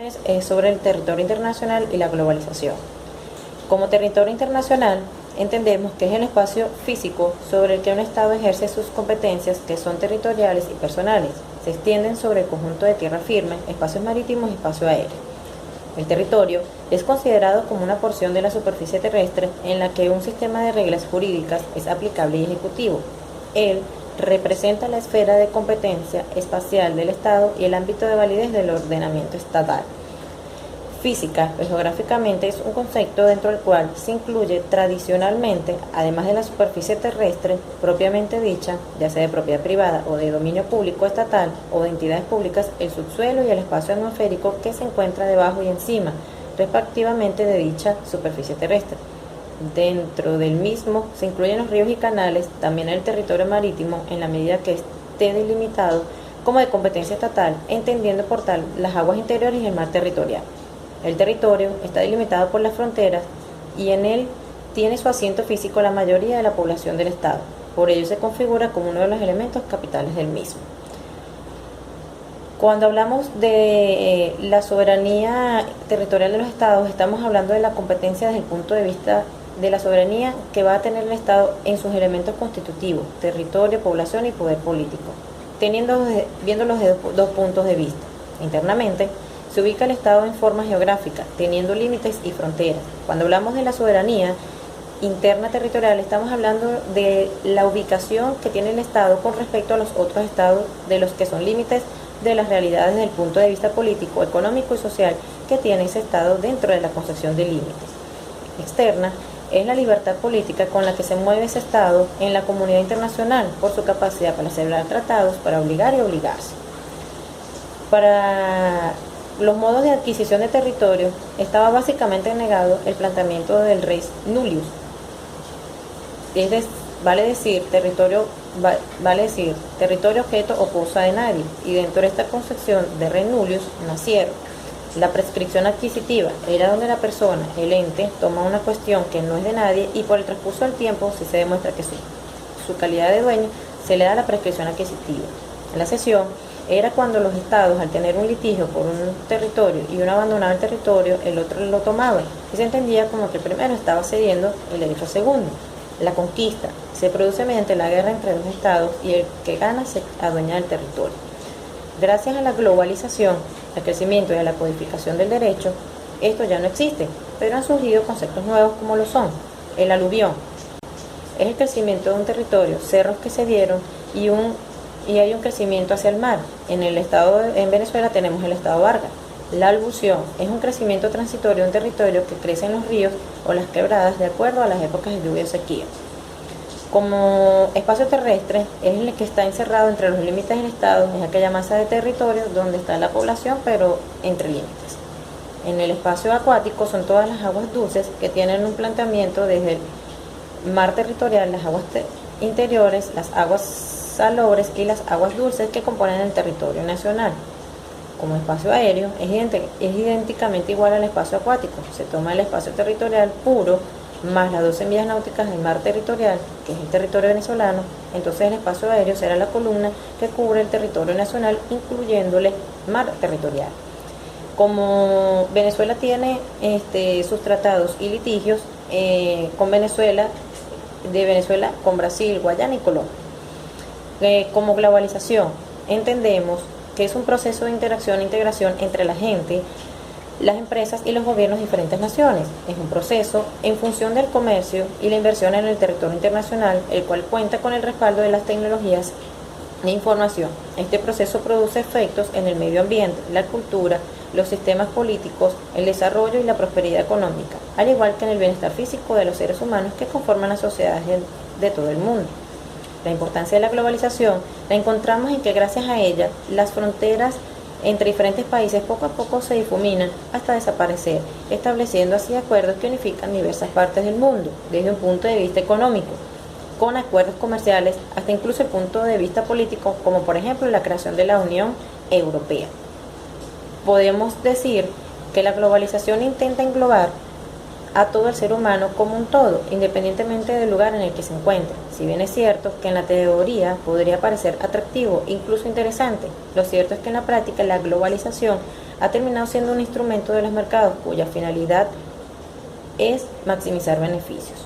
Es sobre el territorio internacional y la globalización. Como territorio internacional, entendemos que es el espacio físico sobre el que un Estado ejerce sus competencias, que son territoriales y personales. Se extienden sobre el conjunto de tierra firme, espacios marítimos y espacio aéreo. El territorio es considerado como una porción de la superficie terrestre en la que un sistema de reglas jurídicas es aplicable y ejecutivo. Él representa la esfera de competencia espacial del Estado y el ámbito de validez del ordenamiento estatal. Física, geográficamente, es un concepto dentro del cual se incluye tradicionalmente, además de la superficie terrestre propiamente dicha, ya sea de propiedad privada o de dominio público estatal o de entidades públicas, el subsuelo y el espacio atmosférico que se encuentra debajo y encima, respectivamente, de dicha superficie terrestre. Dentro del mismo se incluyen los ríos y canales, también el territorio marítimo, en la medida que esté delimitado como de competencia estatal, entendiendo por tal las aguas interiores y el mar territorial. El territorio está delimitado por las fronteras y en él tiene su asiento físico la mayoría de la población del Estado. Por ello se configura como uno de los elementos capitales del mismo. Cuando hablamos de la soberanía territorial de los Estados, estamos hablando de la competencia desde el punto de vista de la soberanía que va a tener el Estado en sus elementos constitutivos: territorio, población y poder político, viéndolos de dos puntos de vista. Internamente, se ubica el Estado en forma geográfica, teniendo límites y fronteras. Cuando hablamos de la soberanía interna territorial, estamos hablando de la ubicación que tiene el Estado con respecto a los otros estados, de los que son límites de las realidades desde el punto de vista político, económico y social que tiene ese Estado dentro de la concepción de límites. Externa es la libertad política con la que se mueve ese Estado en la comunidad internacional por su capacidad para celebrar tratados, para obligar y obligarse. Para los modos de adquisición de territorio estaba básicamente negado el planteamiento del res nullius, vale decir territorio objeto o cosa de nadie, y dentro de esta concepción de res nullius nacieron la prescripción adquisitiva. Era donde la persona, el ente, toma una cuestión que no es de nadie y por el transcurso del tiempo, si se demuestra que su calidad de dueño, se le da la prescripción adquisitiva. La cesión era cuando los estados, al tener un litigio por un territorio y uno abandonaba el territorio, el otro lo tomaba y se entendía como que el primero estaba cediendo el derecho al segundo. La conquista se produce mediante la guerra entre dos estados y el que gana se adueña del territorio. Gracias a la globalización, al crecimiento y a la codificación del derecho, esto ya no existe, pero han surgido conceptos nuevos como lo son el aluvión. Es el crecimiento de un territorio, cerros que se dieron y hay un crecimiento hacia el mar. En Venezuela tenemos el estado Vargas. La aluvión es un crecimiento transitorio de un territorio que crece en los ríos o las quebradas de acuerdo a las épocas de lluvia o sequía. Como espacio terrestre es el que está encerrado entre los límites del Estado, es aquella masa de territorio donde está la población pero entre límites. En el espacio acuático son todas las aguas dulces que tienen un planteamiento desde el mar territorial, las aguas interiores, las aguas salobres y las aguas dulces que componen el territorio nacional. Como espacio aéreo es idénticamente igual al espacio acuático. Se toma el espacio territorial puro más las 12 millas náuticas del mar territorial, que es el territorio venezolano. Entonces el espacio aéreo será la columna que cubre el territorio nacional, incluyéndole mar territorial. Como Venezuela tiene sus tratados y litigios con Venezuela, con Brasil, Guayana y Colombia. Como globalización, entendemos que es un proceso de interacción e integración entre la gente, las empresas y los gobiernos de diferentes naciones. Es un proceso en función del comercio y la inversión en el territorio internacional, el cual cuenta con el respaldo de las tecnologías de información. Este proceso produce efectos en el medio ambiente, la cultura, los sistemas políticos, el desarrollo y la prosperidad económica, al igual que en el bienestar físico de los seres humanos que conforman las sociedades de todo el mundo. La importancia de la globalización la encontramos en que gracias a ella las fronteras entre diferentes países poco a poco se difuminan hasta desaparecer, estableciendo así acuerdos que unifican diversas partes del mundo, desde un punto de vista económico, con acuerdos comerciales hasta incluso el punto de vista político, como por ejemplo la creación de la Unión Europea. Podemos decir que la globalización intenta englobar a todo el ser humano como un todo, independientemente del lugar en el que se encuentre. Si bien es cierto que en la teoría podría parecer atractivo, incluso interesante, lo cierto es que en la práctica la globalización ha terminado siendo un instrumento de los mercados cuya finalidad es maximizar beneficios.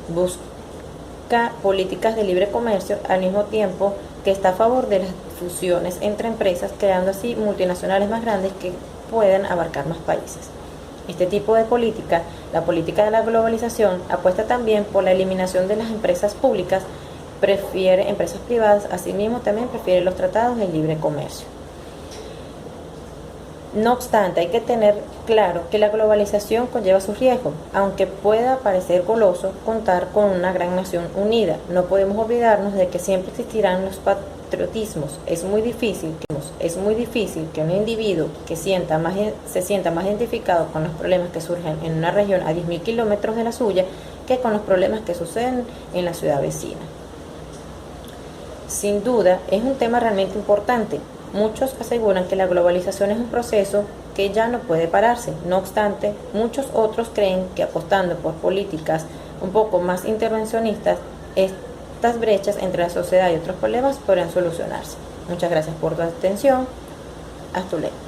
Busca políticas de libre comercio al mismo tiempo que está a favor de las fusiones entre empresas, creando así multinacionales más grandes que puedan abarcar más países. Este tipo de política, la política de la globalización, apuesta también por la eliminación de las empresas públicas, prefiere empresas privadas, asimismo también prefiere los tratados de libre comercio. No obstante, hay que tener claro que la globalización conlleva sus riesgos. Aunque pueda parecer goloso contar con una gran nación unida, no podemos olvidarnos de que siempre existirán los patriotismos. Es muy difícil que un individuo que se sienta más identificado con los problemas que surgen en una región a 10.000 kilómetros de la suya que con los problemas que suceden en la ciudad vecina. Sin duda, es un tema realmente importante. Muchos aseguran que la globalización es un proceso que ya no puede pararse. No obstante, muchos otros creen que apostando por políticas un poco más intervencionistas, estas brechas entre la sociedad y otros problemas podrán solucionarse. Muchas gracias por tu atención. Hasta luego.